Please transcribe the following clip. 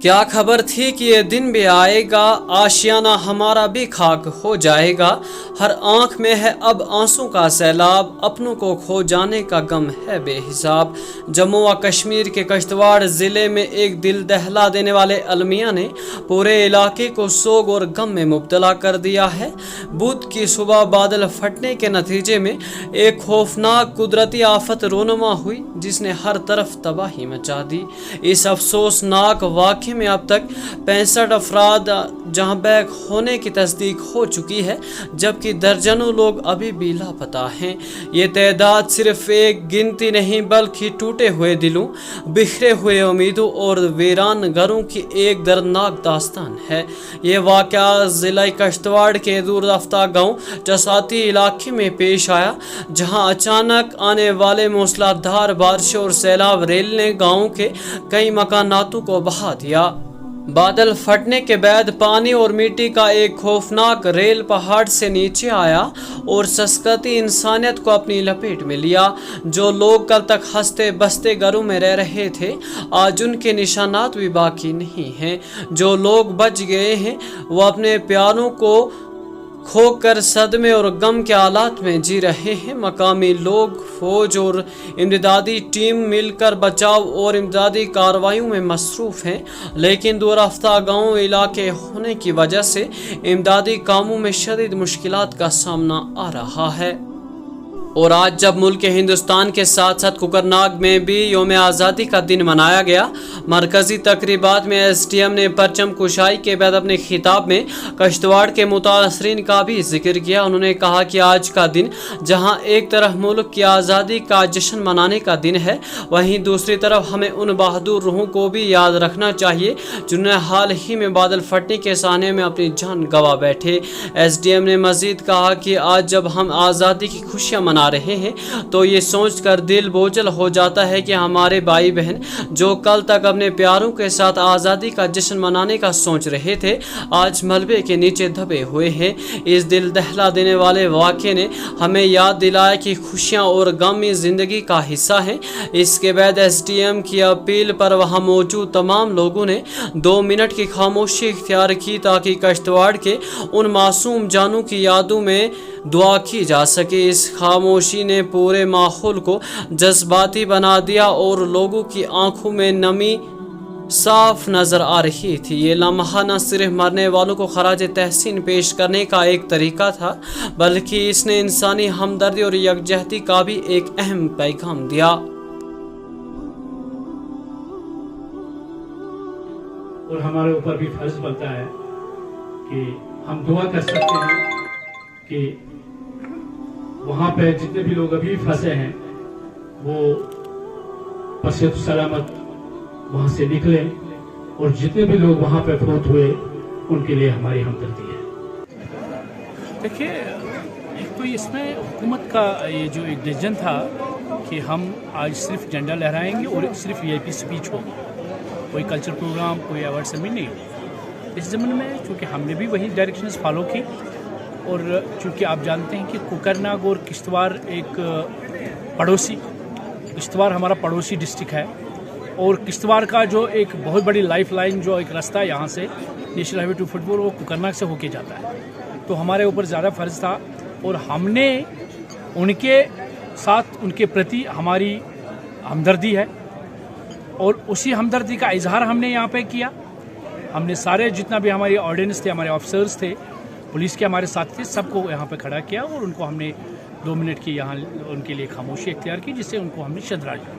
क्या खबर थी कि ये दिन भी आएगा, आशियाना हमारा भी खाक हो जाएगा। हर आंख में है अब आंसू का सैलाब, अपनों को खो जाने का गम है बेहिसाब। जम्मू व कश्मीर के किश्तवाड़ ज़िले में एक दिल दहला देने वाले अलमिया ने पूरे इलाके को सोग और गम में मुब्तला कर दिया है। बुध की सुबह बादल फटने के नतीजे में एक खौफनाक कुदरती आफत रोनुमा हुई, जिसने हर तरफ तबाही मचा दी। इस अफसोसनाक वाक़ये में अब तक 65 अफराद जहां बैग होने की तस्दीक हो चुकी है, जबकि दर्जनों लोग अभी भी लापता हैं। ये तादाद सिर्फ एक गिनती नहीं, बल्कि टूटे हुए दिलों, बिखरे हुए उम्मीदों और वीरान घरों की एक दर्दनाक दास्तान है। ये वाक़या ज़िला किश्तवाड़ के दूर दफ्ता गाँव चसाती इलाके में पेश आया, जहां अचानक आने वाले मूसलाधार बारिश और सैलाब रेल ने गाँव के कई मकानातों को बहा दिया। बादल फटने के बाद पानी और मिट्टी का एक खौफनाक रेल पहाड़ से नीचे आया और सस्कती इंसानियत को अपनी लपेट में लिया। जो लोग कल तक हंसते बसते घरों में रह रहे थे, आज उनके निशानात भी बाकी नहीं हैं। जो लोग बच गए हैं वो अपने प्यारों को खोकर सदमे और गम के हालात में जी रहे हैं। मकामी लोग, फौज और इमदादी टीम मिलकर बचाव और इमदादी कार्रवाइयों में मसरूफ़ हैं, लेकिन दूरफ्ता गाँव इलाके होने की वजह से इमदादी कामों में शदीद मुश्किलात का सामना आ रहा है। और आज जब मुल्क हिंदुस्तान के साथ साथ कुकरनाग में भी यौम आज़ादी का दिन मनाया गया, मरकजी तकरीबात में SDM ने परचम कुशाई के बाद अपने खिताब में किश्तवाड़ के मुतासरीन का भी जिक्र किया। उन्होंने कहा कि आज का दिन जहां एक तरफ मुल्क की आज़ादी का जश्न मनाने का दिन है, वहीं दूसरी तरफ हमें उन बहादुर रूहों को भी याद रखना चाहिए जिन्होंने हाल ही में बादल फटने के सामने में अपनी जान गंवा बैठे। SDM ने मजीद कहा कि आज जब हम आज़ादी की खुशियाँ मना रहे हैं, तो ये सोचकर दिल बोझल हो जाता है कि हमारे भाई बहन जो कल तक अपने प्यारों के साथ आज़ादी का जश्न मनाने का सोच रहे थे, आज मलबे के नीचे दबे हुए हैं। इस दिल दहला देने वाले वाक़े ने हमें याद दिलाया कि खुशियाँ और गम इस ज़िंदगी का हिस्सा हैं। इसके बाद SDM की अपील पर वहाँ मौजूद तमाम लोगों ने 2 मिनट की खामोशी इख्तियार की, ताकि किश्तवाड़ के उन मासूम जानों की यादों में दुआ की जा सके। इस खामोशी ने पूरे माहौल को जज्बाती बना दिया और लोगों की आंखों में नमी साफ नजर आ रही थी। ये लम्हा न सिर्फ मरने वालों को खराज तहसीन पेश करने का एक तरीका था, बल्कि इसने इंसानी हमदर्दी और यकजहती का भी एक अहम पैगाम दिया। और हमारे ऊपर भी फर्ज बनता है कि हम दुआ कर सकते हैं कि वहाँ पे जितने भी लोग अभी फंसे हैं वो बसेत सलामत वहाँ से निकले, और जितने भी लोग वहाँ पे फौत हुए उनके लिए हमारी हमदर्दी है। देखिए, एक तो इसमें हुकूमत का ये जो एक डिसीजन था कि हम आज सिर्फ झंडा लहराएंगे और सिर्फ VIP स्पीच होगी, कोई कल्चर प्रोग्राम, कोई अवार्ड सेरेमनी नहीं। इस ज़माने में चूँकि हमने भी वही डायरेक्शंस फॉलो की, और चूँकि आप जानते हैं कि कुकरनाग और किश्तवाड़ एक पड़ोसी, किश्तवाड़ हमारा पड़ोसी डिस्ट्रिक्ट है, और किश्तवाड़ का जो एक बहुत बड़ी लाइफ लाइन, जो एक रास्ता है यहाँ से नेशनल हाईवे 244, वो कुकरनाग से होके जाता है। तो हमारे ऊपर ज़्यादा फ़र्ज़ था, और हमने उनके साथ, उनके प्रति हमारी हमदर्दी है, और उसी हमदर्दी का इजहार हमने यहाँ पे किया। हमने सारे जितना भी हमारे ऑर्डिनेंस थे, हमारे ऑफिसर्स थे, पुलिस के हमारे साथ थे, सबको यहाँ पे खड़ा किया, और उनको हमने 2 मिनट की यहाँ उनके लिए खामोशी इख्तियार की, जिससे उनको हमने श्रद्धांजलि